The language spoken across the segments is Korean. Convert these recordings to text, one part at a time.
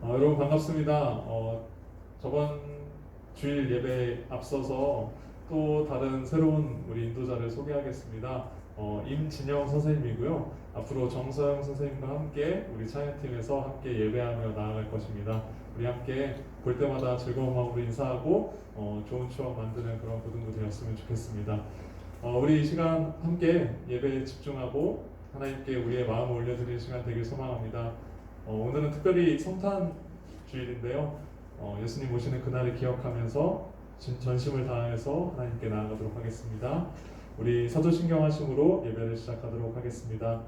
여러분 반갑습니다. 저번 주일 예배에 앞서서 또 다른 새로운 우리 인도자를 소개하겠습니다. 임진영 선생님이고요. 앞으로 정서영 선생님과 함께 우리 찬양팀에서 함께 예배하며 나아갈 것입니다. 우리 함께 볼 때마다 즐거운 마음으로 인사하고 좋은 추억 만드는 그런 고등부 되었으면 좋겠습니다. 우리 이 시간 함께 예배에 집중하고 하나님께 우리의 마음을 올려드리는 시간 되길 소망합니다. 오늘은 특별히 성탄 주일인데요. 예수님 오시는 그날을 기억하면서 전심을 다해서 하나님께 나아가도록 하겠습니다. 우리 사도신경 하심으로 예배를 시작하도록 하겠습니다.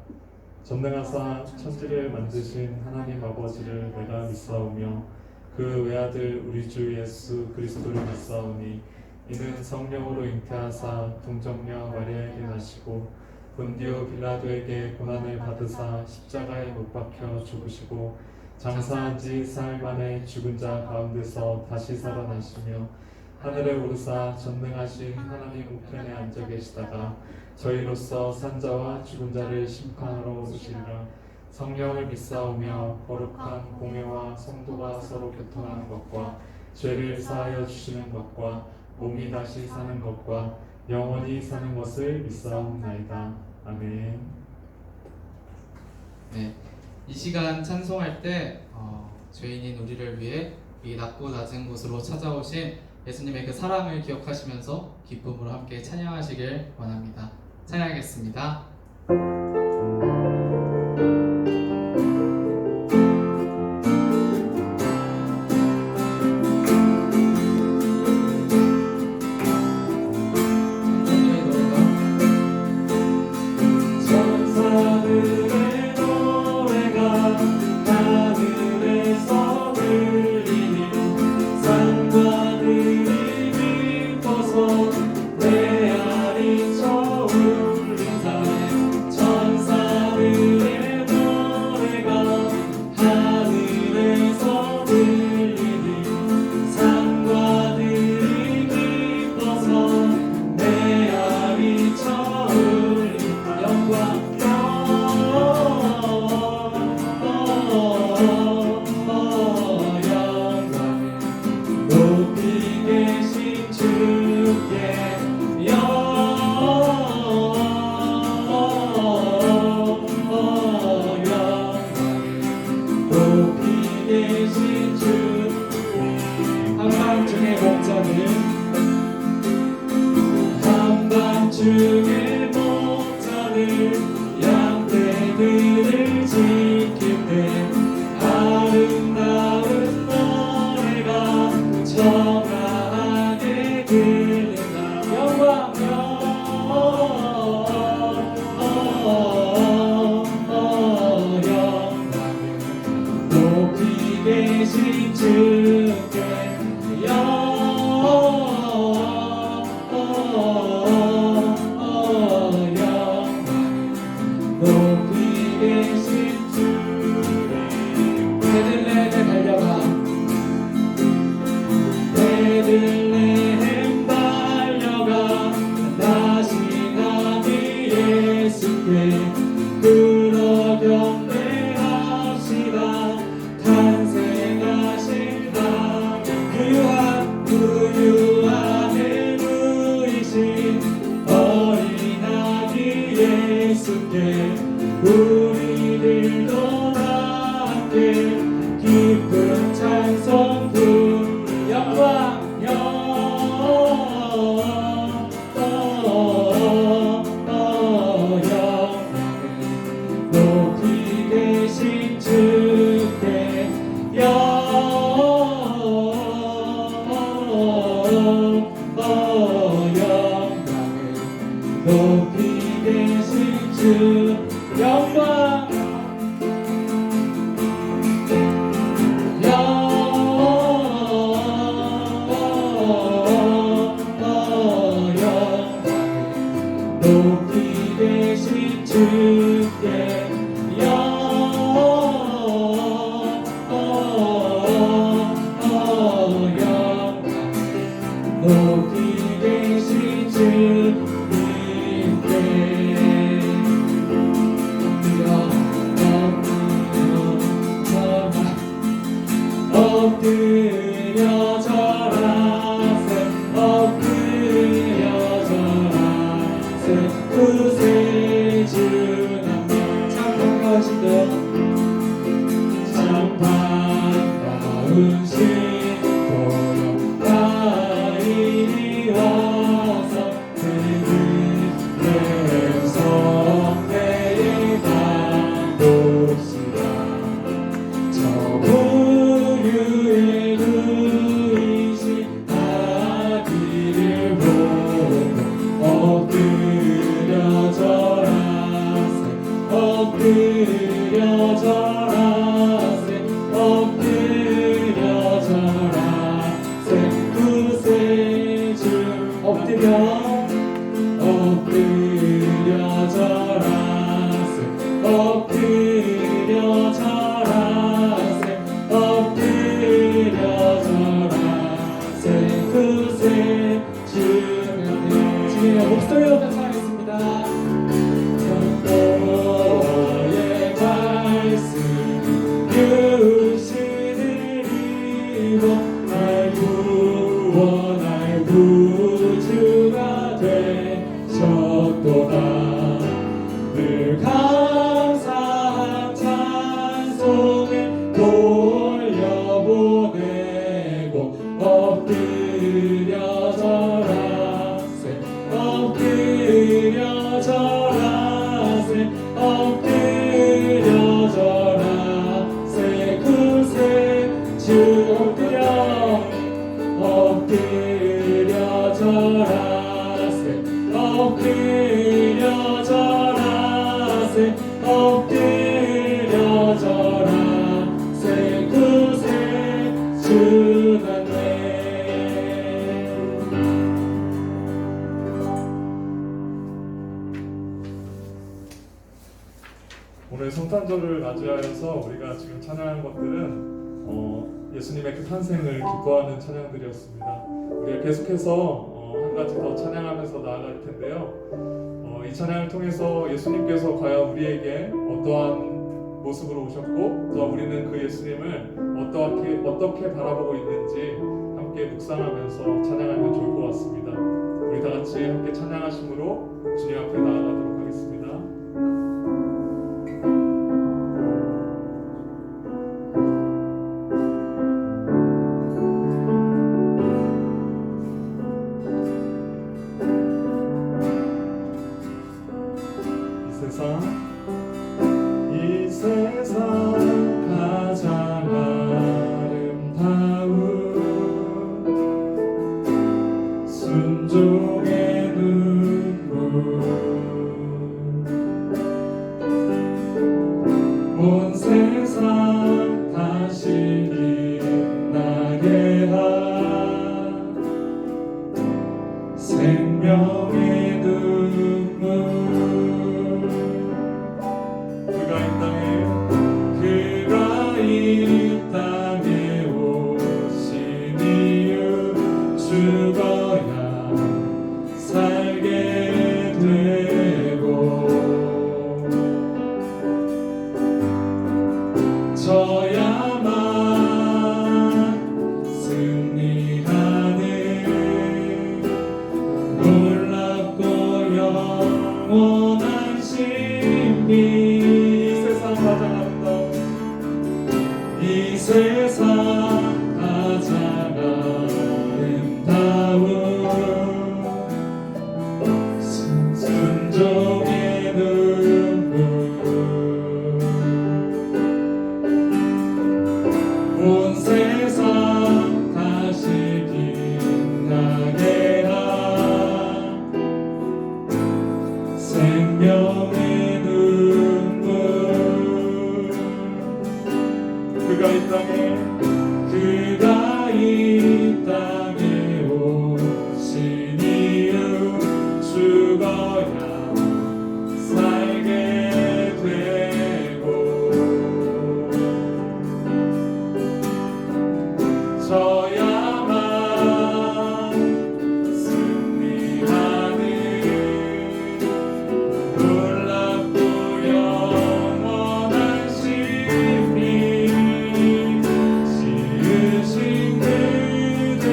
전능하사 천지를 만드신 하나님 아버지를 내가 믿사오며 그 외아들 우리 주 예수 그리스도를 믿사오니 이는 성령으로 잉태하사 동정녀 마리아에게 나시고 본디오 빌라도에게 고난을 받으사 십자가에 못 박혀 죽으시고 장사한 지 사흘 만에 죽은 자 가운데서 다시 살아나시며 하늘에 오르사 전능하신 하나님 우편에 앉아 계시다가 저희로서 산자와 죽은 자를 심판하러 오시리라. 성령을 믿사오며 거룩한 공회와 성도가 서로 교통하는 것과 죄를 사하여 주시는 것과 몸이 다시 사는 것과 영원히 사는 것을 믿사옵나이다. 아멘. 네, 이 시간 찬송할 때 죄인인 우리를 위해 이 낮고 낮은 곳으로 찾아오신 예수님의 그 사랑을 기억하시면서 기쁨으로 함께 찬양하시길 원합니다. 찬양하겠습니다. 한밤중에 목자들 양떼들을 지킬 때 아름다운 노래가 청아하게 들린다. 영광 영광을 높이 계신 주께 높이 계신 주를 베들레헴 달려가 베들레헴 달려가 다시 나니 예수께 그러 경배합시다. 탄생하신 나 그한 우유 안에 누이신 어린아기 예수께 우리들도 다 함께 기쁨 주 엎드려 절하세 엎드려 절하세 엎드려 절하세 구세주나네. 오늘 성탄절을 맞이하여서 우리가 지금 찬양한 것들은 예수님의 그 탄생을 기뻐하는 찬양들이었습니다. 우리가 계속해서 한 가지 더 찬양하면서 나아갈 텐데요. 이 찬양을 통해서 예수님께서 과연 우리에게 어떠한 모습으로 오셨고 또 우리는 그 예수님을 어떻게 바라보고 있는지 함께 묵상하면서 찬양하면 좋을 것 같습니다. 우리 다 같이 함께 찬양하심으로 주님 앞에 나아가도록 하겠습니다. 이 세상 가장 아름다운 순종의 눈물 온 세상 다시 빛나게 한 생명의 눈물 그가 이 땅에 오신 이유 죽어야 살게 되고 져야만 승리하는 놀랍고 영원한 신비 이 세상 가장 아름다운 순종의 눈물 온 세상 다시 빛나게 한 생명의 눈물 그가 이 땅에 오신 이유 죽어야 살게 되고 져야만 승리하는 놀랍고 영원한 신비 지으신 그대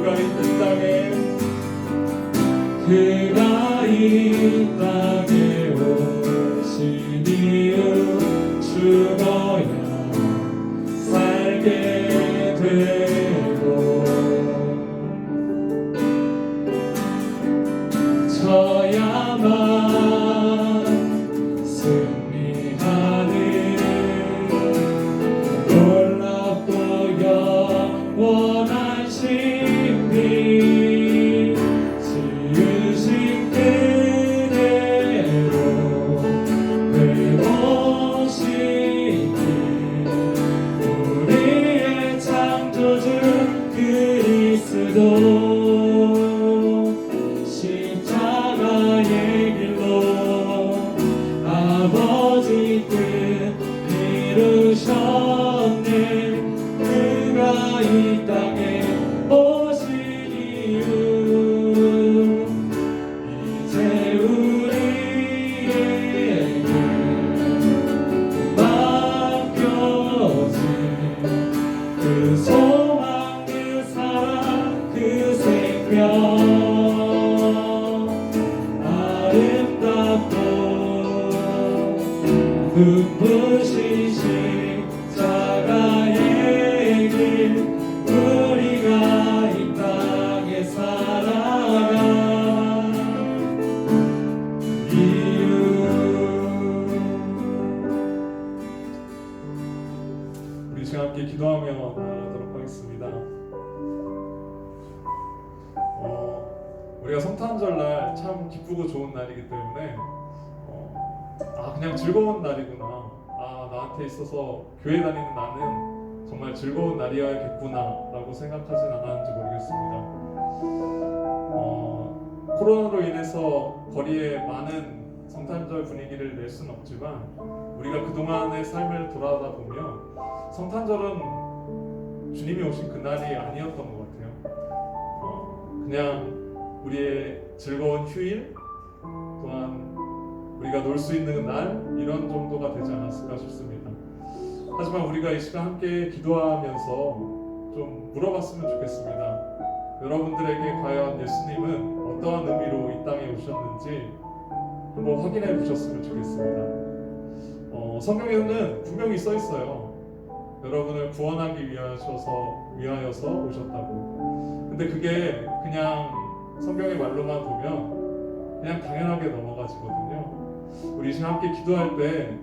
그가 이 땅에 그가 이 땅에 오신 이유 죽어야 살게 되고 져야만 승리하는 놀랍고 영원한 신비 지으신 그대로 배우시기 우리의 창조주 그리스도 십자가의 길로 아버지 뜻 이루셨네 그가 이 땅에 오신 이유 이제 우리에게 맡겨진 그 소망 그 사랑 그 생명 아름답고 눈부신 십자가의 길 우리가 이 땅에 살아간 이유 우리 지금 함께 기도하며 나아가도록 하겠습니다. 우리가 성탄절날 참 기쁘고 좋은 날이기 때문에 그냥 즐거운 날이구나. 나한테 있어서 교회 다니는 나는 정말 즐거운 날이어야겠구나 라고 생각하진 않았는지 모르겠습니다. 코로나로 인해서 거리에 많은 성탄절 분위기를 낼 수는 없지만 우리가 그동안의 삶을 돌아다 보면 성탄절은 주님이 오신 그날이 아니었던 것 같아요. 그냥 우리의 즐거운 휴일 또한 우리가 놀 수 있는 날 이런 정도가 되지 않았을까 싶습니다. 하지만 우리가 이 시간 함께 기도하면서 좀 물어봤으면 좋겠습니다. 여러분들에게 과연 예수님은 어떠한 의미로 이 땅에 오셨는지 한번 확인해 보셨으면 좋겠습니다. 성경에는 분명히 써 있어요. 여러분을 구원하기 위하여서 오셨다고. 근데 그게 그냥 성경의 말로만 보면 그냥 당연하게 넘어가지거든요. 우리 지금 함께 기도할 때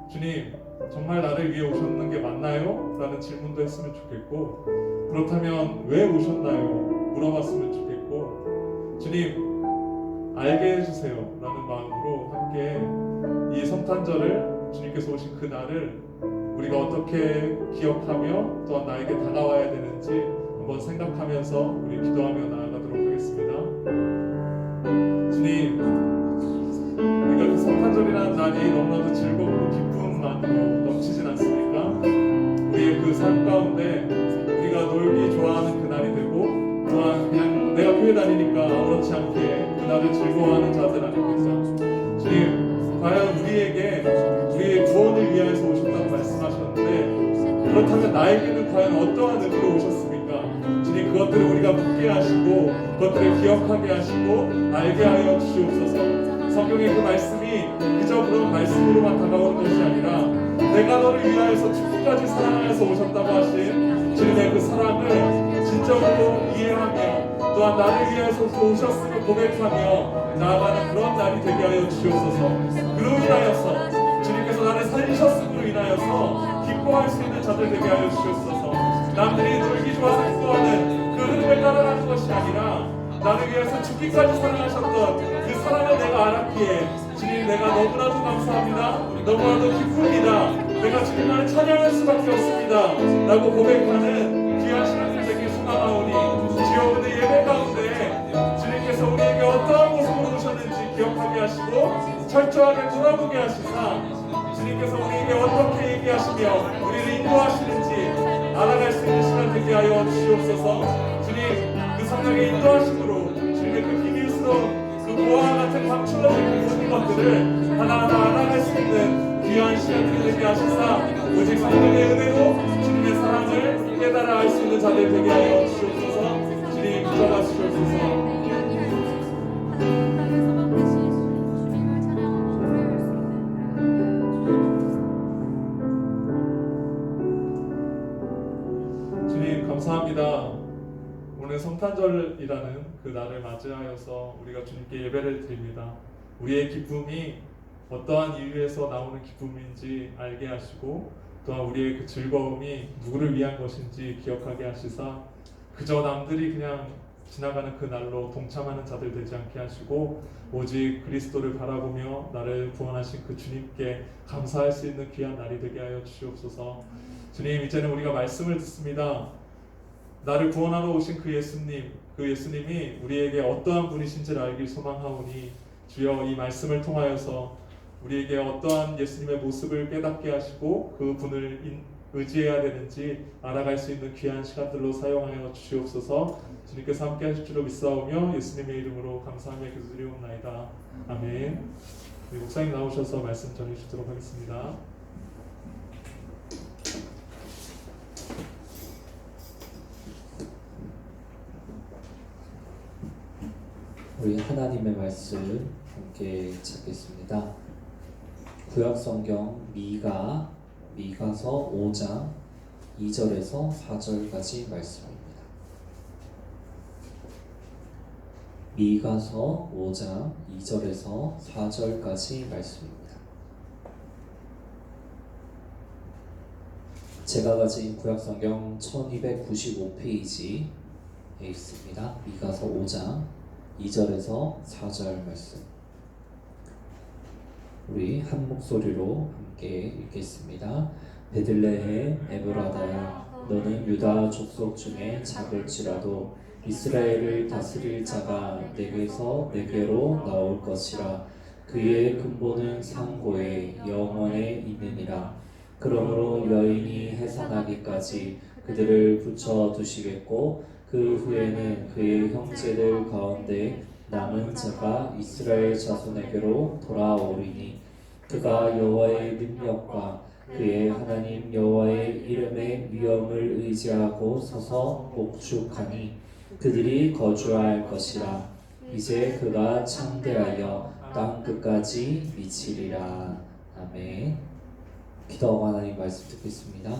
주님 정말 나를 위해 오셨는 게 맞나요? 라는 질문도 했으면 좋겠고 그렇다면 왜 오셨나요? 물어봤으면 좋겠고 주님 알게 해주세요 라는 마음으로 함께 이 성탄절을 주님께서 오신 그 날을 우리가 어떻게 기억하며 또한 나에게 다가와야 되는지 한번 생각하면서 우리 기도하며 나아가도록 하겠습니다. 주님, 우리가 그 성탄절이라는 날이 너무나도 즐겁고 기쁨만으로 넘치진 않습니까? 우리의 그 삶 가운데 우리가 놀기 좋아하는 그 날이 되고 또한 그냥 내가 교회 다니니까 아무렇지 않게 그 날을 즐거워하는 자들 아닙니까? 주님, 과연 우리에게 우리의 구원을 위하여서 오셨다고 말씀하셨는데 그렇다면 나에게는 과연 어떠한 의미로 오셨습니까? 주님, 그것들을 우리가 묻게 하시고 그것들을 기억하게 하시고 알게 하여 주시옵소서. 성경의 그 말씀이 그저 그런 말씀으로만 다가오는 것이 아니라 내가 너를 위하여서 죽기까지 사랑하여서 오셨다고 하신 주님의 그 사랑을 진정으로 이해하며 또한 나를 위하여서 오셨음을 고백하며 나아가는 그런 날이 되게 하여 주시옵소서. 그로 인하여서 주님께서 나를 살리셨음으로 인하여서 기뻐할 수 있는 자들 되게 하여 주시옵소서. 남들이 놀기 좋아하는 구원은 그 흐름을 따라가는 것이 아니라 나를 위해서 죽기까지 사랑하셨던 그 사랑을 내가 알았기에 주님 내가 너무나도 감사합니다. 너무나도 기쁩니다. 내가 주님만을 찬양할 수밖에 없습니다 라고 고백하는 귀한 시간을 되게 소망하오니 주여 오늘 예배 가운데 주님께서 우리에게 어떠한 모습으로 오셨는지 기억하게 하시고 철저하게 돌아보게 하시사 주님께서 우리에게 어떻게 얘기하시며 우리를 인도하시는지 알아갈 수 있는 시간 되게 하여 주시옵소서. 주님 그 성령의 인도하심으로 주님의 그 비밀스러운 그 보화와 같은 감출러진 모든 것들을 하나하나 알아갈 수 있는 귀한 시간들이 되게 하시사 오직 성령의 은혜로 주님의 사랑을 깨달아 알 수 있는 자들 되게 하여 주시옵소서. 주님 성탄절이라는 그 날을 맞이하여서 우리가 주님께 예배를 드립니다. 우리의 기쁨이 어떠한 이유에서 나오는 기쁨인지 알게 하시고 또한 우리의 그 즐거움이 누구를 위한 것인지 기억하게 하시사 그저 남들이 그냥 지나가는 그 날로 동참하는 자들 되지 않게 하시고 오직 그리스도를 바라보며 나를 구원하신 그 주님께 감사할 수 있는 귀한 날이 되게 하여 주시옵소서. 주님, 이제는 우리가 말씀을 듣습니다. 나를 구원하러 오신 그 예수님이 우리에게 어떠한 분이신지를 알길 소망하오니 주여 이 말씀을 통하여서 우리에게 어떠한 예수님의 모습을 깨닫게 하시고 그 분을 의지해야 되는지 알아갈 수 있는 귀한 시간들로 사용하여 주시옵소서. 주님께서 함께 하실 줄로 믿사오며 예수님의 이름으로 감사하며 기도드리옵나이다. 아멘. 우리 목사님 나오셔서 말씀 전해주시도록 하겠습니다. 우리 하나님의 말씀 함께 찾겠습니다. 구약성경 미가서 5장 2절에서 4절까지 말씀입니다. 미가서 5장 2절에서 4절까지 말씀입니다. 제가 가진 구약성경 1295페이지에 있습니다. 미가서 5장 2절에서 4절 말씀. 우리 한 목소리로 함께 읽겠습니다. 베들레헴 에브라다야, 너는 유다 족속 중에 작을지라도 이스라엘을 다스릴 자가 내게서 내게로 나올 것이라. 그의 근본은 상고에 영원에 있느니라. 그러므로 여인이 해산하기까지 그들을 붙여 두시겠고 그 후에는 그의 형제들 가운데 남은 자가 이스라엘 자손에게로 돌아오리니 그가 여호와의 능력과 그의 하나님 여호와의 이름의 위엄을 의지하고 서서 목축하니 그들이 거주할 것이라. 이제 그가 창대하여 땅 끝까지 미치리라. 아멘. 기도하고 하나님 말씀 듣겠습니다.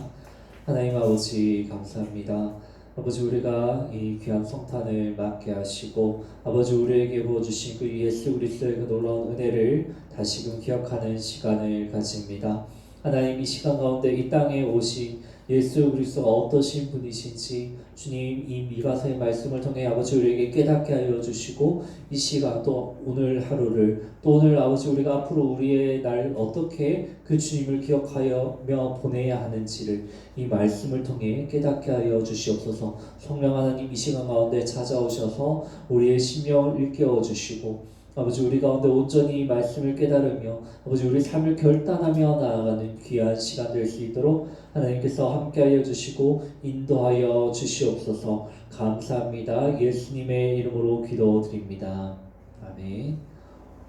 하나님 아버지 감사합니다. 아버지, 우리가 이 귀한 성탄을 맞게 하시고 아버지 우리에게 부어주신 그 예수 그리스도의 그 놀라운 은혜를 다시금 기억하는 시간을 가집니다. 하나님, 이 시간 가운데 이 땅에 오신 예수 그리스도가 어떠신 분이신지 주님 이 미가서의 말씀을 통해 아버지 우리에게 깨닫게 하여 주시고 이 시간 또 오늘 하루를 또 오늘 아버지 우리가 앞으로 우리의 날 어떻게 그 주님을 기억하며 보내야 하는지를 이 말씀을 통해 깨닫게 하여 주시옵소서. 성령 하나님, 이 시간 가운데 찾아오셔서 우리의 심령을 일깨워 주시고 아버지 우리 가운데 온전히 이 말씀을 깨달으며 아버지 우리 삶을 결단하며 나아가는 귀한 시간 될 수 있도록 하나님께서 함께하여 주시고 인도하여 주시옵소서. 감사합니다. 예수님의 이름으로 기도드립니다. 아멘.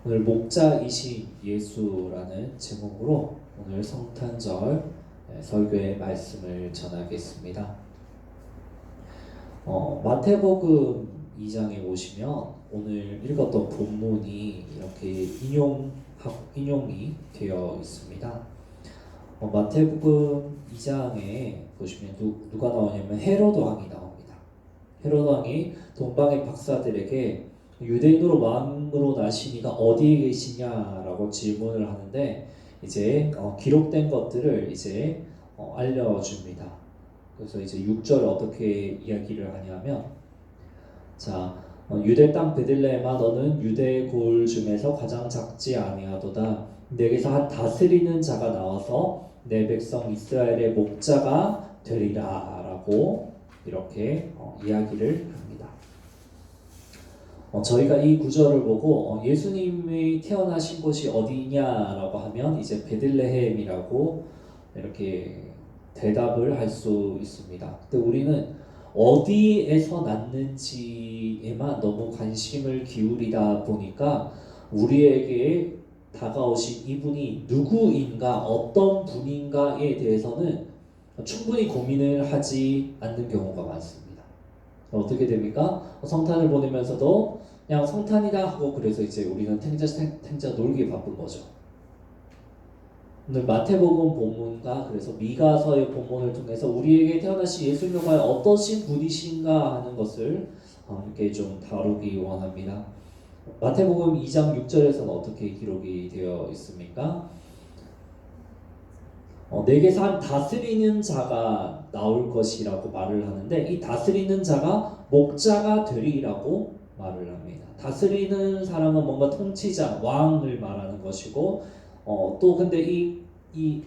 오늘 목자이신 예수라는 제목으로 오늘 성탄절 설교의 말씀을 전하겠습니다. 마태복음 2장에 보시면 오늘 읽었던 본문이 이렇게 인용이 되어 있습니다. 마태복음 2장에 보시면 누가 나오냐면 헤로드 왕이 나옵니다. 헤로드 왕이 동방의 박사들에게 유대인으로 왕으로 나시니가 어디에 계시냐라고 질문을 하는데 이제 기록된 것들을 이제 알려줍니다. 그래서 이제 6절 어떻게 이야기를 하냐면 자, 유대 땅 베들레헴아, 너는 유대 고을 중에서 가장 작지 아니하도다. 내게서 한 다스리는 자가 나와서 내 백성 이스라엘의 목자가 되리라 라고 이렇게 이야기를 합니다. 저희가 이 구절을 보고 예수님이 태어나신 곳이 어디냐라고 하면 이제 베들레헴이라고 이렇게 대답을 할 수 있습니다. 근데 우리는 어디에서 났는지에만 너무 관심을 기울이다 보니까 우리에게 다가오신 이분이 누구인가, 어떤 분인가에 대해서는 충분히 고민을 하지 않는 경우가 많습니다. 어떻게 됩니까? 성탄을 보내면서도 그냥 성탄이다 하고 그래서 이제 우리는 탱자 놀기에 바쁜 거죠. 오늘 마태복음 본문과 그래서 미가서의 본문을 통해서 우리에게 태어나신 예수님은 과연 어떠신 분이신가 하는 것을 함께 좀 다루기 원합니다. 마태복음 2장 6절에서는 어떻게 기록이 되어 있습니까? 내게서 한 다스리는 자가 나올 것이라고 말을 하는데 이 다스리는 자가 목자가 되리라고 말을 합니다. 다스리는 사람은 뭔가 통치자, 왕을 말하는 것이고 또 근데 이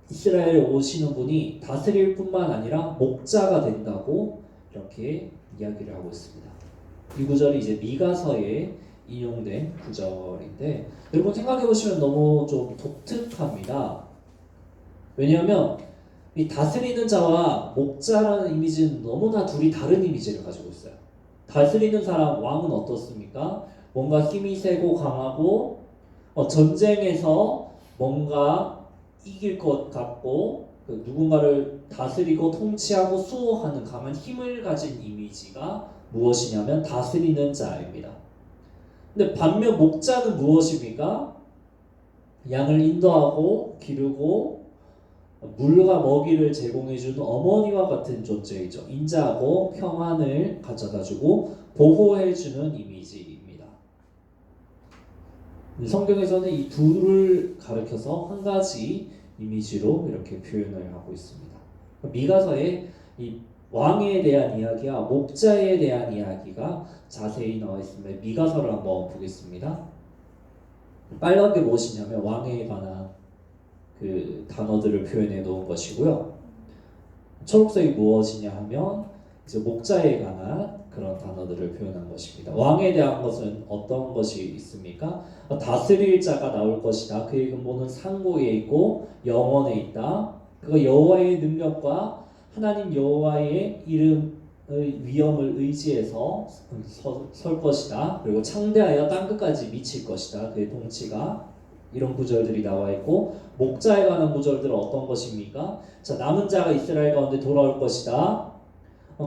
이스라엘에 오시는 분이 다스릴 뿐만 아니라 목자가 된다고 이렇게 이야기를 하고 있습니다. 이 구절이 이제 미가서에 인용된 구절인데 여러분 생각해 보시면 너무 좀 독특합니다. 왜냐하면 이 다스리는 자와 목자라는 이미지는 너무나 둘이 다른 이미지를 가지고 있어요. 다스리는 사람 왕은 어떻습니까? 뭔가 힘이 세고 강하고 전쟁에서 뭔가 이길 것 같고 누군가를 다스리고 통치하고 수호하는 강한 힘을 가진 이미지가 무엇이냐면 다스리는 자입니다. 근데 반면 목자는 무엇입니까? 양을 인도하고 기르고 물과 먹이를 제공해주는 어머니와 같은 존재이죠. 인자하고 평안을 가져다주고 보호해주는 이미지입니다. 성경에서는 이 둘을 가리켜서 한 가지 이미지로 이렇게 표현을 하고 있습니다. 미가서에 이 왕에 대한 이야기와 목자에 대한 이야기가 자세히 나와 있습니다. 미가서를 한번 보겠습니다. 빨간 게 무엇이냐면 왕에 관한 그 단어들을 표현해 놓은 것이고요. 초록색이 무엇이냐 하면 이제 목자에 관한 그런 단어들을 표현한 것입니다. 왕에 대한 것은 어떤 것이 있습니까? 다스릴 자가 나올 것이다. 그의 근본은 상고에 있고 영원에 있다. 그거 여호와의 능력과 하나님 여호와의 이름의 위엄을 의지해서 설 것이다. 그리고 창대하여 땅 끝까지 미칠 것이다. 그의 통치가 이런 구절들이 나와 있고 목자에 관한 구절들은 어떤 것입니까? 자, 남은 자가 이스라엘 가운데 돌아올 것이다.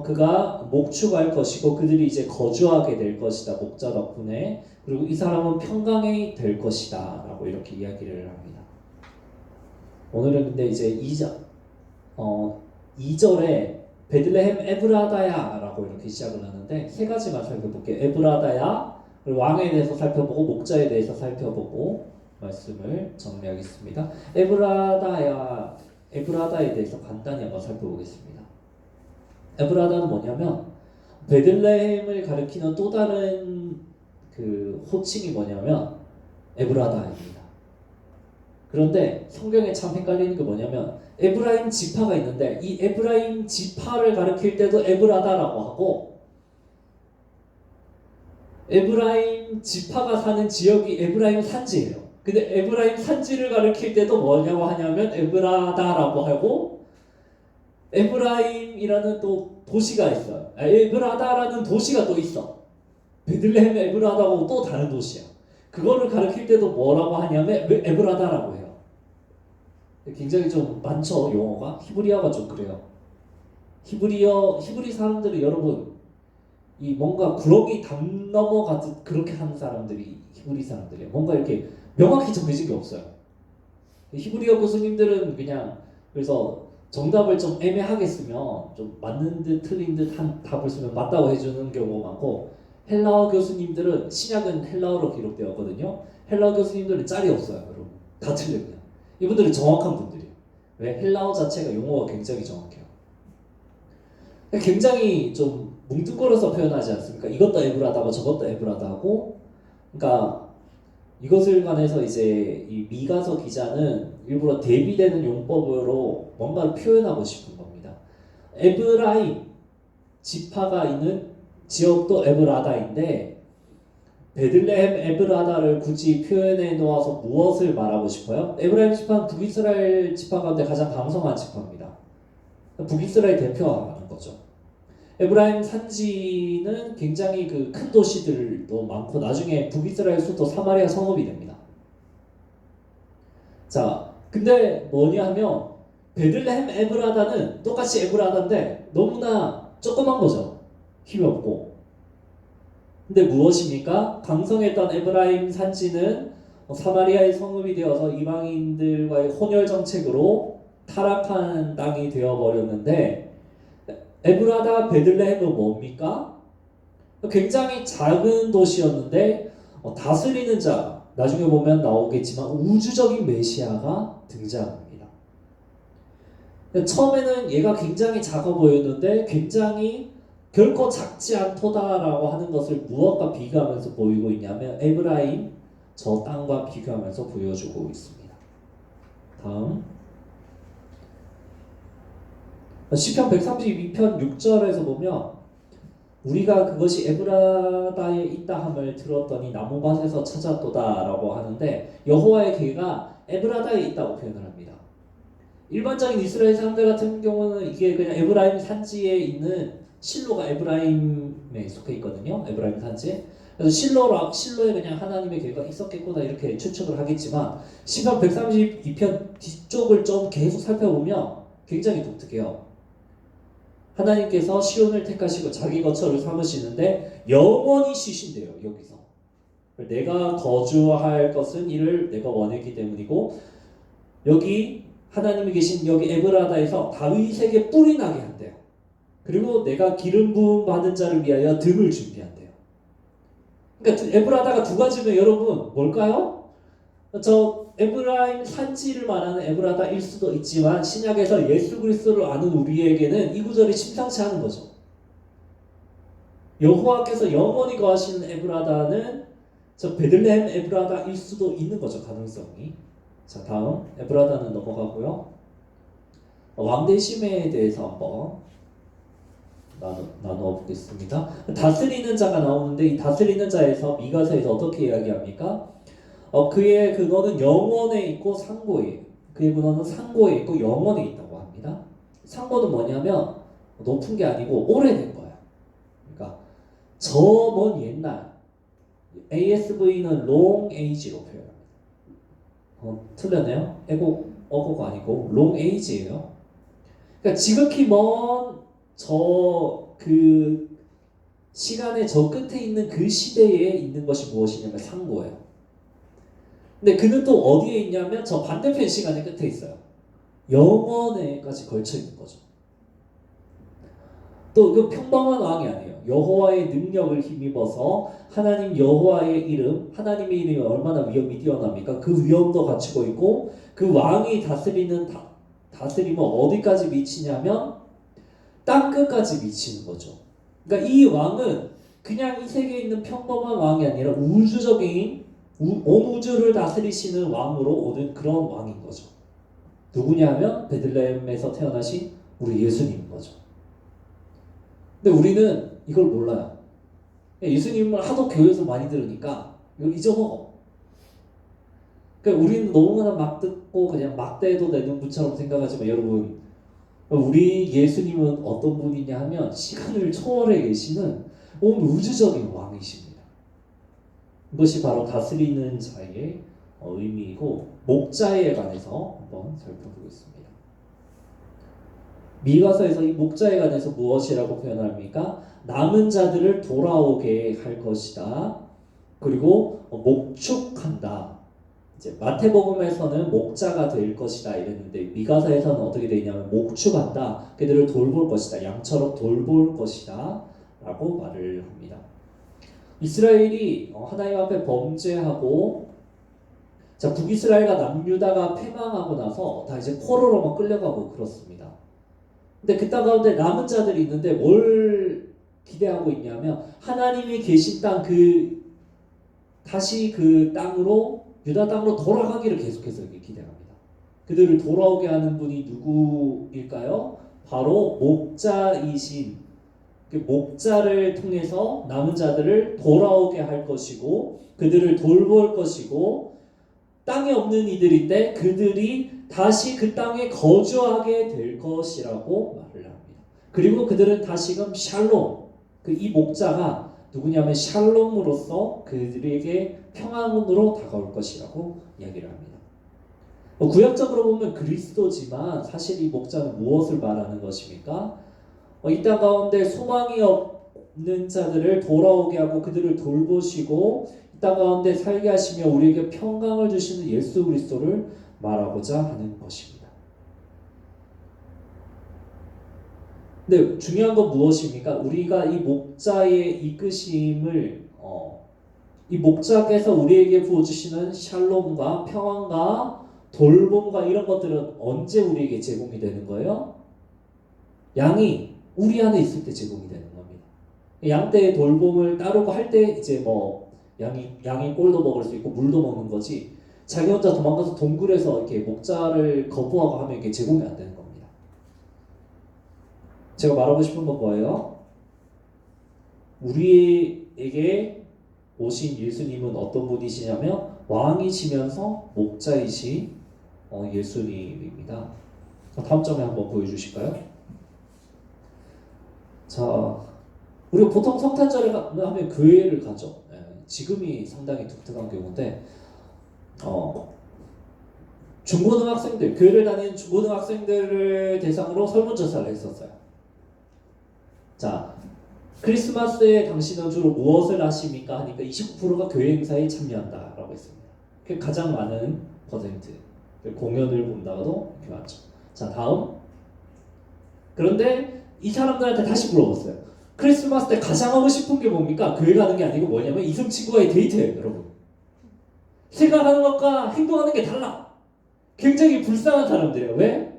그가 목축할 것이고 그들이 이제 거주하게 될 것이다. 목자 덕분에. 그리고 이 사람은 평강이 될 것이다. 라고 이렇게 이야기를 합니다. 오늘은 근데 이제 2절에 베들레헴 에브라다야 라고 이렇게 시작을 하는데 세 가지만 살펴볼게요. 에브라다야, 그리고 왕에 대해서 살펴보고 목자에 대해서 살펴보고 말씀을 정리하겠습니다. 에브라다에 대해서 간단히 한번 살펴보겠습니다. 에브라다는 뭐냐면 베들레헴을 가리키는 또 다른 그 호칭이 뭐냐면 에브라다입니다. 그런데 성경에 참 헷갈리는 게 뭐냐면 에브라임 지파가 있는데 이 에브라임 지파를 가리킬 때도 에브라다라고 하고 에브라임 지파가 사는 지역이 에브라임 산지예요. 근데 에브라임 산지를 가리킬 때도 뭐냐고 하냐면 에브라다라고 하고 에브라임이라는 또 도시가 있어요. 에브라다라는 도시가 또 있어. 베들레헴 에브라다하고 또 다른 도시야. 그거를 가리킬 때도 뭐라고 하냐면 에브라다라고 해요. 굉장히 좀 많죠, 용어가. 히브리어가 좀 그래요. 히브리 사람들은 여러분 이 뭔가 구렁이 담 넘어가듯 그렇게 하는 사람들이 히브리 사람들이에요. 뭔가 이렇게 명확히 정해진 게 없어요. 히브리어 교수님들은 그냥 그래서 정답을 좀 애매하게 쓰면 좀 맞는 듯 틀린 듯 한 답을 쓰면 맞다고 해주는 경우가 많고 헬라어 교수님들은 신약은 헬라어로 기록되었거든요. 헬라어 교수님들은 짤이 없어요. 여러분 다 틀려요. 그냥. 이분들은 정확한 분들이에요. 왜? 헬라어 자체가 용어가 굉장히 정확해요. 굉장히 좀 뭉뚱그려서 표현하지 않습니까? 이것도 에브라다고 저것도 에브라다고. 그러니까 이것을 관해서 이제 이 미가서 기자는 일부러 대비되는 용법으로 뭔가를 표현하고 싶은 겁니다. 에브라임 지파가 있는 지역도 에브라다인데 베들레헴 에브라다를 굳이 표현해 놓아서 무엇을 말하고 싶어요? 에브라임 지파는 북이스라엘 지파 가운데 가장 강성한 지파입니다. 북이스라엘 대표하는 거죠. 에브라임 산지는 굉장히 그 큰 도시들도 많고 나중에 북이스라엘 수도 사마리아 성읍이 됩니다. 자, 근데 뭐냐 하면 베들레헴 에브라다는 똑같이 에브라다인데 너무나 조그만 거죠. 힘이 없고. 근데 무엇입니까? 강성했던 에브라임 산지는 사마리아의 성읍이 되어서 이방인들과의 혼혈 정책으로 타락한 땅이 되어버렸는데 에브라다 베들레헴은 뭡니까? 굉장히 작은 도시였는데 다스리는 자, 나중에 보면 나오겠지만 우주적인 메시아가 등장합니다. 처음에는 얘가 굉장히 작아 보였는데 굉장히 결코 작지 않도다라고 하는 것을 무엇과 비교하면서 보이고 있냐면 에브라임 저 땅과 비교하면서 보여주고 있습니다. 다음 시편 132편 6절에서 보면 우리가 그것이 에브라다에 있다 함을 들었더니 나무밭에서 찾았도다라고 하는데 여호와의 계가 에브라다에 있다고 표현을 합니다. 일반적인 이스라엘 사람들 같은 경우는 이게 그냥 에브라임 산지에 있는 실로가 에브라임에 속해 있거든요. 에브라임 산지. 그래서 실로에 그냥 하나님의 계가 있었겠구나 이렇게 추측을 하겠지만 시편 132편 뒤쪽을 좀 계속 살펴보면 굉장히 독특해요. 하나님께서 시온을 택하시고 자기 거처를 삼으시는데 영원히 쉬신대요. 여기서 내가 거주할 것은 이를 내가 원했기 때문이고 여기 하나님이 계신 여기 에브라다에서 다윗에게 뿔이 나게 한대요. 그리고 내가 기름 부음 받은 자를 위하여 등을 준비한대요. 그러니까 에브라다가 두 가지면 여러분 뭘까요? 저 에브라임 산지를 말하는 에브라다일 수도 있지만 신약에서 예수 그리스도를 아는 우리에게는 이 구절이 심상치 않은 거죠. 여호와께서 영원히 거하시는 에브라다는 저 베들레헴 에브라다일 수도 있는 거죠. 가능성이. 자, 다음 에브라다는 넘어가고요. 왕대심에 대해서 한번 나눠 보겠습니다. 다스리는 자가 나오는데 이 다스리는 자에서 미가서에서 어떻게 이야기합니까? 그의 근원은 영원에 있고 상고에, 그의 근원은 상고에 있고 영원에 있다고 합니다. 상고는 뭐냐면 높은 게 아니고 오래된 거야. 그러니까 저 먼 옛날, ASV는 long age로 표현합니다. 틀렸네요. 어고가 아니고 long age예요. 그러니까 지극히 먼 그 시간의 저 끝에 있는 그 시대에 있는 것이 무엇이냐면 상고예요. 근데 그는 또 어디에 있냐면 저 반대편 시간의 끝에 있어요. 영원에까지 걸쳐 있는 거죠. 또 그 평범한 왕이 아니에요. 여호와의 능력을 힘입어서 하나님 여호와의 이름, 하나님의 이름이 얼마나 위엄이 뛰어납니까? 그 위엄도 갖추고 있고 그 왕이 다스림은 어디까지 미치냐면 땅 끝까지 미치는 거죠. 그러니까 이 왕은 그냥 이 세계에 있는 평범한 왕이 아니라 우주적인 온 우주를 다스리시는 왕으로 오는 그런 왕인 거죠. 누구냐면 베들레헴에서 태어나신 우리 예수님인 거죠. 근데 우리는 이걸 몰라요. 예수님을 하도 교회에서 많이 들으니까 이걸 잊어먹어. 그러니까 우리는 너무나 막 듣고 그냥 막대도 내는 분처럼 생각하지만 여러분, 우리 예수님은 어떤 분이냐 하면 시간을 초월해 계시는 온 우주적인 왕이십니다. 이것이 바로 다스리는 자의 의미이고 목자에 관해서 한번 살펴보겠습니다. 미가서에서 이 목자에 관해서 무엇이라고 표현합니까? 남은 자들을 돌아오게 할 것이다. 그리고 목축한다. 이제 마태복음에서는 목자가 될 것이다 이랬는데 미가서에서는 어떻게 되냐면 목축한다. 그들을 돌볼 것이다. 양처럼 돌볼 것이다. 라고 말을 합니다. 이스라엘이 하나님 앞에 범죄하고 자 북이스라엘과 남유다가 패망하고 나서 다 이제 포로로만 끌려가고 그렇습니다. 근데 그 땅 가운데 남은 자들이 있는데 뭘 기대하고 있냐면 하나님이 계신 땅 다시 그 땅으로 유다 땅으로 돌아가기를 계속해서 이렇게 기대합니다. 그들을 돌아오게 하는 분이 누구일까요? 바로 목자이신 그 목자를 통해서 남은 자들을 돌아오게 할 것이고 그들을 돌볼 것이고 땅에 없는 이들인데 그들이 다시 그 땅에 거주하게 될 것이라고 말을 합니다. 그리고 그들은 다시금 샬롬, 이 목자가 누구냐면 샬롬으로서 그들에게 평안으로 다가올 것이라고 이야기를 합니다. 구약적으로 보면 그리스도지만 사실 이 목자는 무엇을 말하는 것입니까? 이 땅 가운데 소망이 없는 자들을 돌아오게 하고 그들을 돌보시고 이 땅 가운데 살게 하시며 우리에게 평강을 주시는 예수 그리스도를 말하고자 하는 것입니다. 근데 중요한 건 무엇입니까? 우리가 이 목자의 이끄심을 이 목자께서 우리에게 부어주시는 샬롬과 평안과 돌봄과 이런 것들은 언제 우리에게 제공이 되는 거예요? 양이 우리 안에 있을 때 제공이 되는 겁니다. 양떼의 돌봄을 따르고 할 때 이제 뭐 양이 꼴도 먹을 수 있고 물도 먹는 거지. 자기 혼자 도망가서 동굴에서 이렇게 목자를 거부하고 하면 이게 제공이 안 되는 겁니다. 제가 말하고 싶은 건 뭐예요? 우리에게 오신 예수님은 어떤 분이시냐면 왕이시면서 목자이신 예수님입니다. 다음 점에 한번 보여주실까요? 자, 우리가 보통 성탄절에 하면 교회를 가죠. 지금이 상당히 독특한 경우인데 중고등학생들, 교회를 다니는 중고등학생들을 대상으로 설문조사를 했었어요. 자, 크리스마스에 당신은 주로 무엇을 하십니까? 하니까 29%가 교회 행사에 참여한다라고 했습니다. 그게 가장 많은 퍼센트. 공연을 본다가도 이렇게 많죠. 자, 다음. 그런데 이 사람들한테 다시 물어봤어요. 크리스마스 때 가장 하고 싶은 게 뭡니까? 교회 가는 게 아니고 뭐냐면 이성 친구와의 데이트예요, 여러분. 생각하는 것과 행동하는 게 달라. 굉장히 불쌍한 사람들이에요. 왜?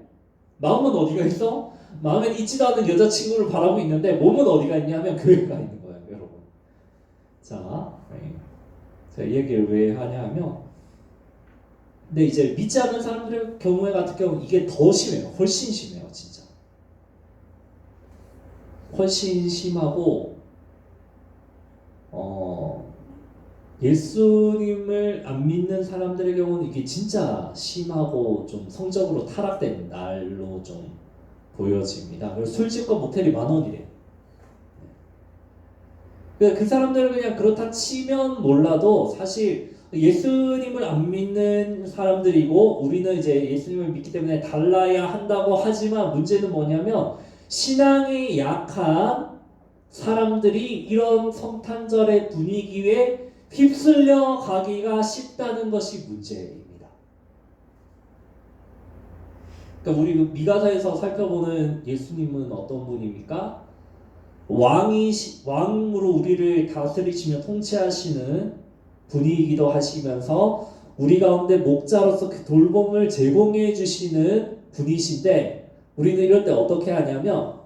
마음은 어디가 있어? 마음엔 있지도 않은 여자친구를 바라고 있는데 몸은 어디가 있냐면 교회가 있는 거예요, 여러분. 자, 제가 이 얘기를 왜 하냐 하면 근데 이제 믿지 않는 사람들의 경우에 같은 경우는 이게 더 심해요. 훨씬 심해요, 진짜. 훨씬 심하고 예수님을 안 믿는 사람들의 경우는 이게 진짜 심하고 좀 성적으로 타락된 날로 좀 보여집니다. 그리고 술집과 모텔이 10,000원이래요. 그 사람들은 그냥 그렇다 치면 몰라도 사실 예수님을 안 믿는 사람들이고 우리는 이제 예수님을 믿기 때문에 달라야 한다고 하지만 문제는 뭐냐면 신앙이 약한 사람들이 이런 성탄절의 분위기에 휩쓸려 가기가 쉽다는 것이 문제입니다. 그러니까 우리 미가서에서 살펴보는 예수님은 어떤 분입니까? 왕으로 우리를 다스리시며 통치하시는 분이기도 하시면서 우리 가운데 목자로서 그 돌봄을 제공해 주시는 분이신데 우리는 이럴 때 어떻게 하냐면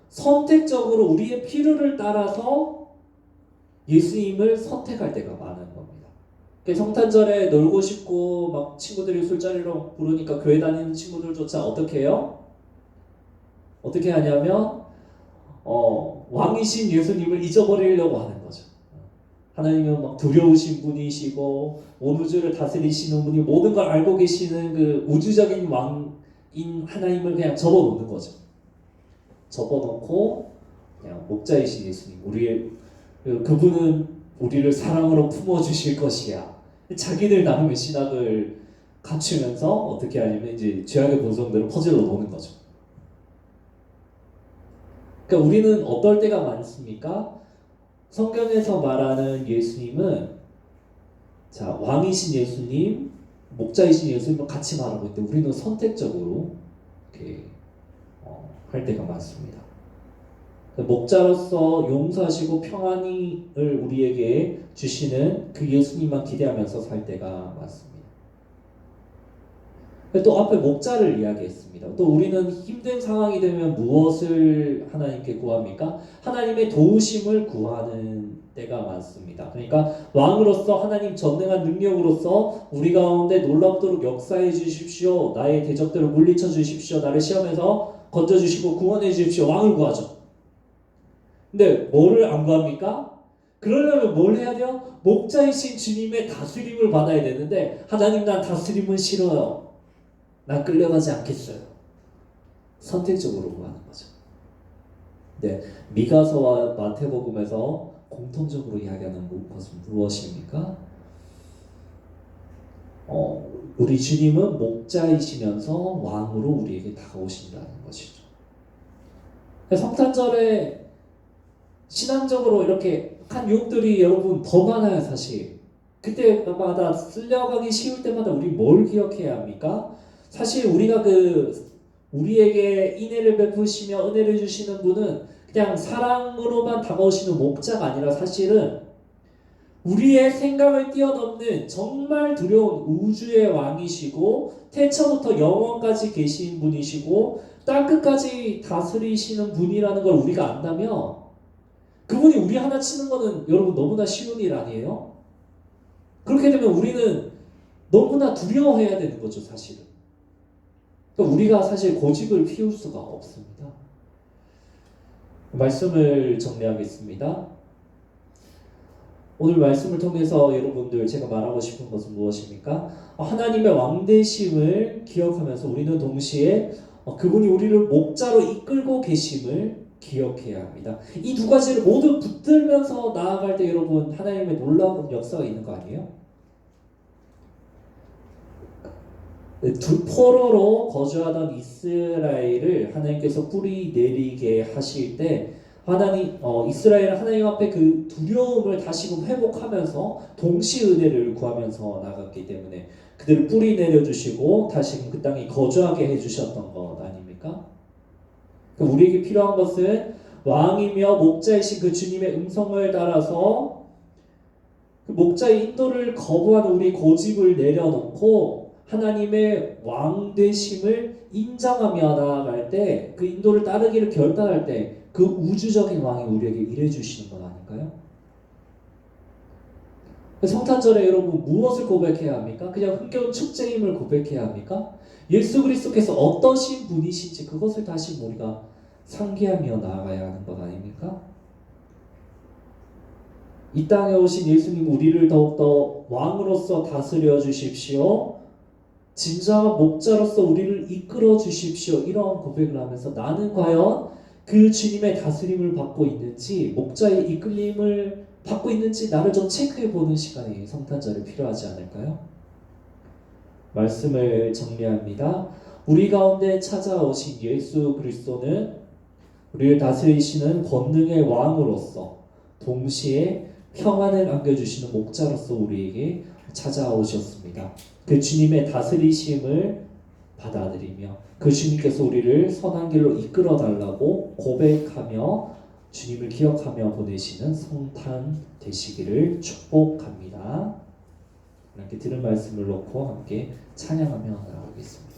선택적으로 우리의 필요를 따라서 예수님을 선택할 때가 많은 겁니다. 성탄절에 놀고 싶고 막 친구들이 술자리로 부르니까 교회 다니는 친구들조차 어떻게 해요? 어떻게 하냐면 왕이신 예수님을 잊어버리려고 하는 거죠. 하나님은 막 두려우신 분이시고 온 우주를 다스리시는 분이 모든 걸 알고 계시는 그 우주적인 왕인 하나님을 그냥 접어놓는 거죠. 접어놓고 그냥 목자이신 예수님, 그분은 우리를 사랑으로 품어주실 것이야. 자기들 나름의 신학을 갖추면서 어떻게 하냐면 이제 죄악의 본성대로 퍼즐로 노는 거죠. 그러니까 우리는 어떨 때가 많습니까? 성경에서 말하는 예수님은 자 왕이신 예수님, 목자이신 예수님을 같이 말하고 있는데 우리는 선택적으로 이렇게 할 때가 많습니다. 목자로서 용서하시고 평안을 우리에게 주시는 그 예수님만 기대하면서 살 때가 많습니다. 또 앞에 목자를 이야기했습니다. 또 우리는 힘든 상황이 되면 무엇을 하나님께 구합니까? 하나님의 도우심을 구하는 때가 많습니다. 그러니까 왕으로서 하나님 전능한 능력으로서 우리 가운데 놀랍도록 역사해 주십시오. 나의 대적들을 물리쳐 주십시오. 나를 시험에서 건져 주시고 구원해 주십시오. 왕을 구하죠. 근데 뭐를 안 구합니까? 그러려면 뭘 해야 돼요? 목자이신 주님의 다스림을 받아야 되는데 하나님 난 다스림은 싫어요. 난 끌려가지 않겠어요. 선택적으로 구하는 거죠. 네, 미가서와 마태복음에서 공통적으로 이야기하는 것은 무엇입니까? 우리 주님은 목자이시면서 왕으로 우리에게 다가오신다는 것이죠. 성탄절에 신앙적으로 이렇게 한 유혹들이 여러분 더 많아요, 사실. 그때마다 쓸려가기 쉬울 때마다 우리 뭘 기억해야 합니까? 사실 우리가 그 우리에게 인애를 베푸시며 은혜를 주시는 분은 그냥 사랑으로만 다가오시는 목자가 아니라 사실은 우리의 생각을 뛰어넘는 정말 두려운 우주의 왕이시고 태초부터 영원까지 계신 분이시고 땅끝까지 다스리시는 분이라는 걸 우리가 안다면 그분이 우리 하나 치는 거는 여러분 너무나 쉬운 일 아니에요? 그렇게 되면 우리는 너무나 두려워해야 되는 거죠, 사실은. 그러니까 우리가 사실 고집을 피울 수가 없습니다. 말씀을 정리하겠습니다. 오늘 말씀을 통해서 여러분들 제가 말하고 싶은 것은 무엇입니까? 하나님의 왕되심을 기억하면서 우리는 동시에 그분이 우리를 목자로 이끌고 계심을 기억해야 합니다. 이 두 가지를 모두 붙들면서 나아갈 때 여러분 하나님의 놀라운 역사가 있는 거 아니에요? 포로로 거주하던 이스라엘을 하나님께서 뿌리 내리게 하실 때 이스라엘은 하나님 앞에 그 두려움을 다시금 회복하면서 동시 은혜를 구하면서 나갔기 때문에 그들을 뿌리 내려주시고 다시금 그 땅에 거주하게 해주셨던 것 아닙니까? 우리에게 필요한 것은 왕이며 목자이신 그 주님의 음성을 따라서 그 목자의 인도를 거부하는 우리 고집을 내려놓고 하나님의 왕 되심을 인정하며 나아갈 때 그 인도를 따르기를 결단할 때 그 우주적인 왕이 우리에게 일해주시는 것 아닐까요? 성탄절에 여러분 무엇을 고백해야 합니까? 그냥 흥겨운 축제임을 고백해야 합니까? 예수 그리스도께서 어떠신 분이신지 그것을 다시 우리가 상기하며 나아가야 하는 것 아닙니까? 이 땅에 오신 예수님 우리를 더욱더 왕으로서 다스려 주십시오. 진정한 목자로서 우리를 이끌어 주십시오. 이런 고백을 하면서 나는 과연 그 주님의 다스림을 받고 있는지 목자의 이끌림을 받고 있는지 나를 좀 체크해 보는 시간이 성탄절에 필요하지 않을까요? 말씀을 정리합니다. 우리 가운데 찾아오신 예수 그리스도는 우리를 다스리시는 권능의 왕으로서 동시에 평안을 안겨주시는 목자로서 우리에게 찾아오셨습니다. 그 주님의 다스리심을 받아들이며 그 주님께서 우리를 선한 길로 이끌어 달라고 고백하며 주님을 기억하며 보내시는 성탄 되시기를 축복합니다. 이렇게 들은 말씀을 놓고 함께 찬양하며 나아가겠습니다.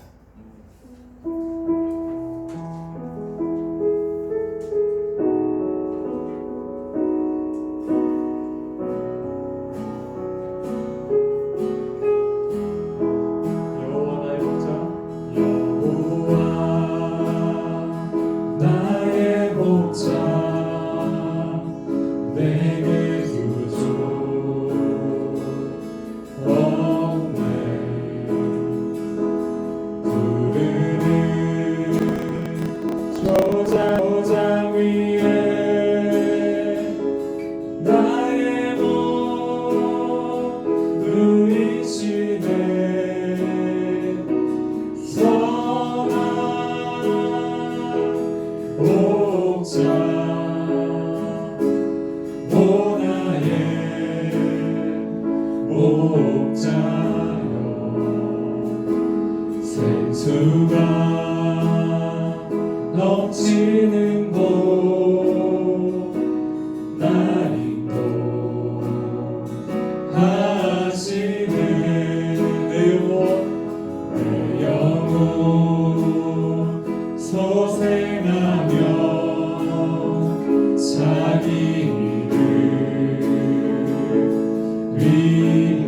넘치는 곳 날 인도하시네 내 영혼 소생하며 자기 이름 위해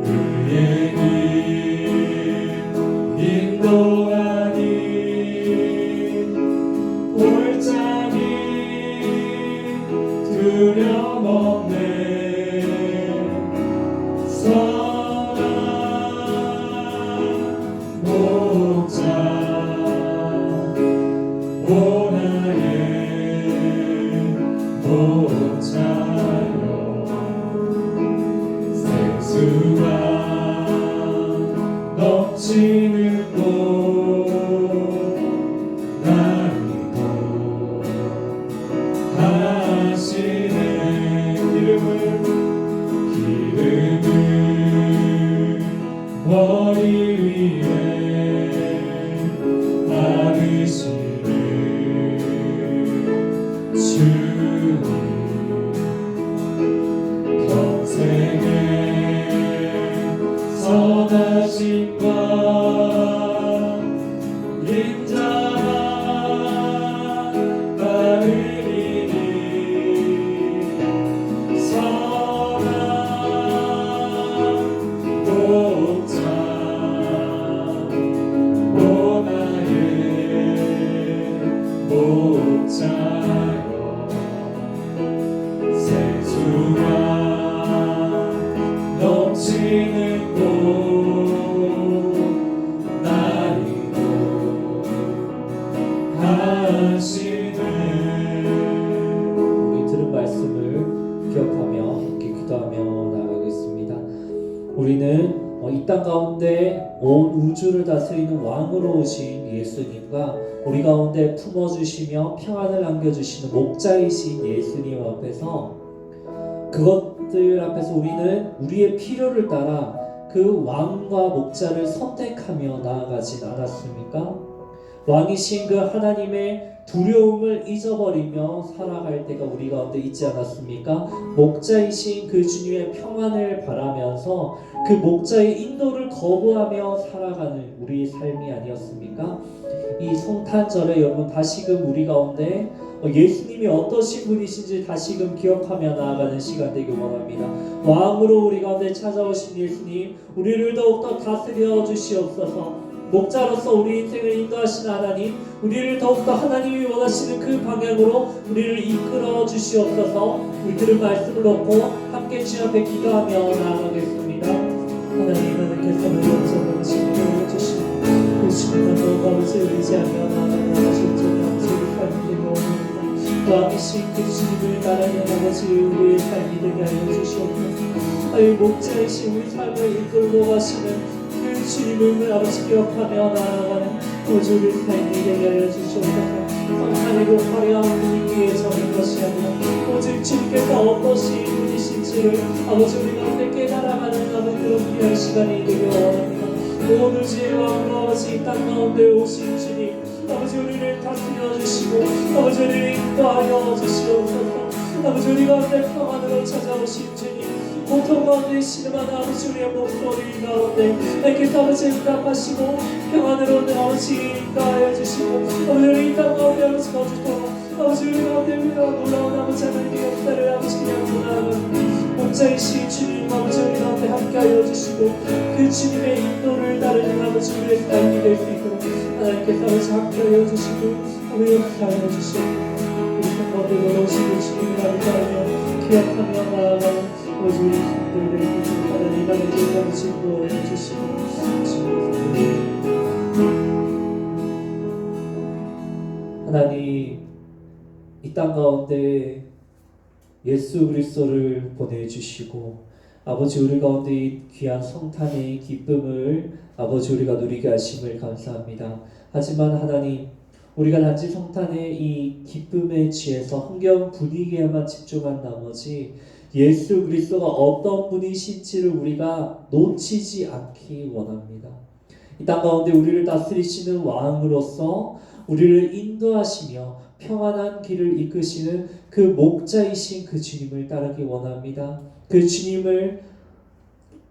의의 길 인도하니 골짜기 두려움없네 선한 목자 오 나의 목자여 생수가 넘치는 곳 날 인도하시네 기름을 머리 위에 기억하며 함께 기도하며 나아가겠습니다. 우리는 이 땅 가운데 온 우주를 다스리는 왕으로 오신 예수님과 우리 가운데 품어주시며 평안을 안겨주시는 목자이신 예수님 앞에서 그것들 앞에서 우리는 우리의 필요를 따라 그 왕과 목자를 선택하며 나아가진 않았습니까? 왕이신 그 하나님의 두려움을 잊어버리며 살아갈 때가 우리 가운데 있지 않았습니까? 목자이신 그 주님의 평안을 바라면서 그 목자의 인도를 거부하며 살아가는 우리의 삶이 아니었습니까? 이 성탄절에 여러분 다시금 우리 가운데 예수님이 어떠신 분이신지 다시금 기억하며 나아가는 시간 되길 원합니다. 왕으로 우리 가운데 찾아오신 예수님, 우리를 더욱더 다스려 주시옵소서. 목자로서 우리 인생을 인도하시는 하나님, 우리를 더욱더 하나님이 원하시는 그 방향으로 우리를 이끌어 주시옵소서. 우리 들은 말씀을 놓고 함께 주 앞에 기도하며 나아가겠습니다. 하나님께서 우리를 지켜해 주시고 그 주님을 아버지를 의지하며 나아가는 주님의 아버지의 삶이 되게 원합니다. 왕이신 그 주님을 따르는 아버지 우리의 삶이 되게 하여 주시옵소서. 이 목자이신 우리 삶을 이끌고 가시는 그 주님을 아버지 기억하며 나아가는 아버지 우리 삶이 되게 하여 주시옵소서. 성탄이고 화려한 분위기에 적은 것이 아니라 오직 주님께서 어떠신 분이신지를 아버지 우리 가운데 깨달아가는 아버지 그런 귀한 시간이 되길 원합니다. 온 우주의 왕으로 아버지 이 땅 가운데 오신 주님, 아버지 우리를 다스려 주시고 아버지 우리를 인도하여 주시옵소서. 아버지 우리 가운데 평안으로 찾아오신 주님, 고통 가운데 신음하는 아버지 우리의 목소리 가운데 내께서 아버지 응답하시고 평안으로 아버지 인도하여 주시고 아버지 이 땅 가운데 아버지 거주토록 아버지 우리 가운데 놀라운 아버지 하나님의 역사를 아버지 그냥 전하는 목자이신 주님 아버지 우리 가운데 함께하여 주시고 그 주님의 인도를 따르는 아버지 우리의 삶이 될 수 있도록 하나님께서 아버지 함께하여 주시고 우리 역사하여 주시고 우리 성도들 오시는 주님을 감사하며 기억하며 나아가는 아버지 우리 성도들에게 하나님 아버지 아버지 인도해 주시고 하나님 이 땅 가운데 예수 그리스도를 보내주시고 아버지 우리 가운데 이 귀한 성탄의 기쁨을 아버지 우리가 누리게 하심을 감사합니다. 하지만 하나님 우리가 단지 성탄의 이 기쁨에 취해서 흥겨운 분위기에만 집중한 나머지 예수 그리스도가 어떤 분이신지를 우리가 놓치지 않기 원합니다. 이 땅 가운데 우리를 다스리시는 왕으로서 우리를 인도하시며 평안한 길을 이끄시는 그 목자이신 그 주님을 따르기 원합니다. 그 주님을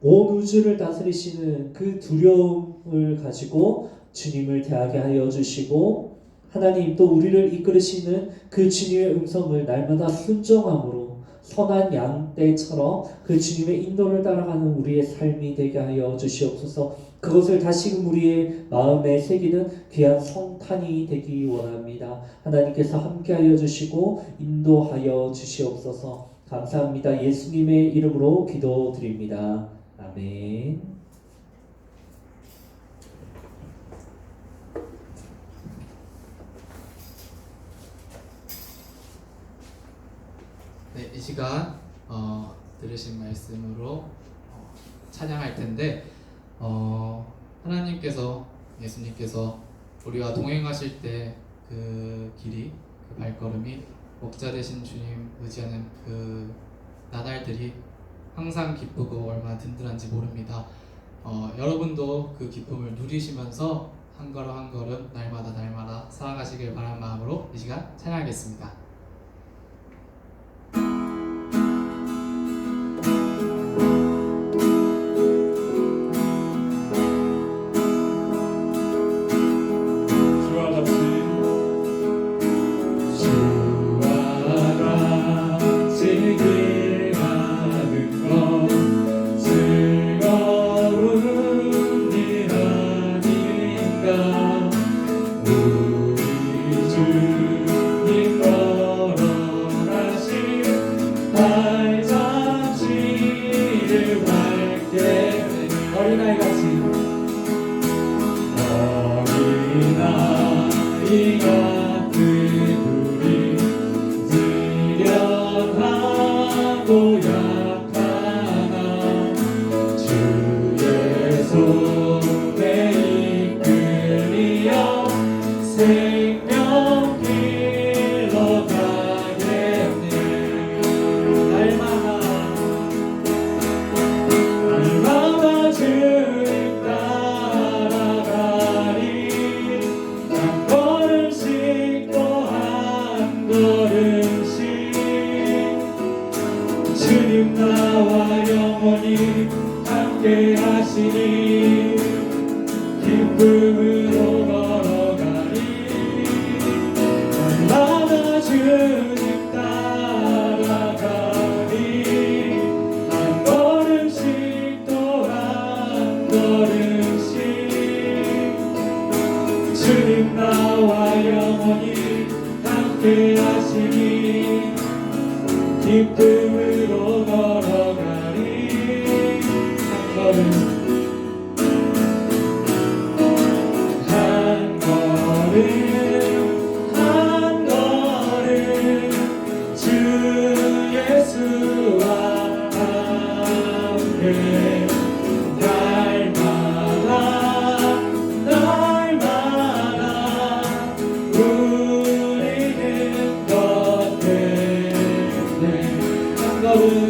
온 우주를 다스리시는 그 두려움을 가지고 주님을 대하게 하여 주시고 하나님 또 우리를 이끌으시는 그 주님의 음성을 날마다 순종함으로 선한 양떼처럼 그 주님의 인도를 따라가는 우리의 삶이 되게 하여 주시옵소서. 그것을 다시금 우리의 마음에 새기는 귀한 성탄이 되기 원합니다. 하나님께서 함께하여 주시고 인도하여 주시옵소서. 감사합니다. 예수님의 이름으로 기도드립니다. 아멘. 네, 이 시간 들으신 말씀으로 찬양할 텐데 하나님께서 예수님께서 우리와 동행하실 때 그 길이 그 발걸음이 목자 되신 주님 의지하는 그 나날들이 항상 기쁘고 얼마나 든든한지 모릅니다. 여러분도 그 기쁨을 누리시면서 한 걸음 한 걸음 날마다 살아가시길 바라는 마음으로 이 시간 찬양하겠습니다. 어린아이가 그들이 지련하고 함께 하시니 기쁨으로 걸어가리 날마다 주님 따라가리 한 걸음씩 또 한 걸음씩 주님 나와 영원히 함께 하시니 기쁨으로 걸어가리 한 걸음 한 걸음 한 걸음 주 예수와 함께 날마다 날마다 우리는 것 때문에 한 걸음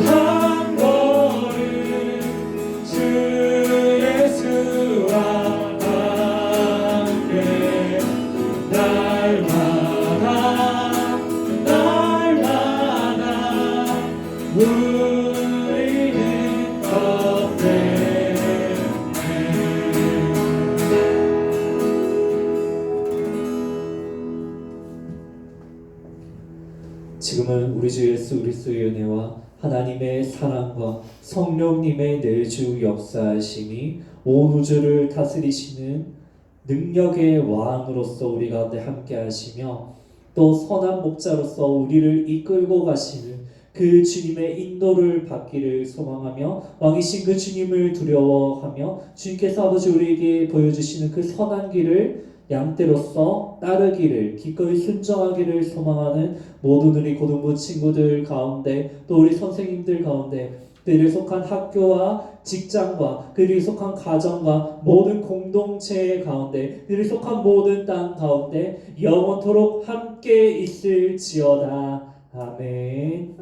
한 걸음 주 예수와 함께 날마다 날마다 우리는 것 때문에 지금은 우리 주 예수 그리스도의 은혜와 하나님의 사랑과 성령님의 내주 역사하심이 온 우주를 다스리시는 능력의 왕으로서 우리 가운데 함께 하시며 또 선한 목자로서 우리를 이끌고 가시는 그 주님의 인도를 받기를 소망하며 왕이신 그 주님을 두려워하며 주님께서 아버지 우리에게 보여주시는 그 선한 길을 양떼로서 따르기를 기꺼이 순종하기를 소망하는 모든 우리 고등부 친구들 가운데 또 우리 선생님들 가운데 그들이 속한 학교와 직장과 그들이 속한 가정과 모든 공동체 가운데 그들이 속한 모든 땅 가운데 영원토록 함께 있을지어다. 아멘.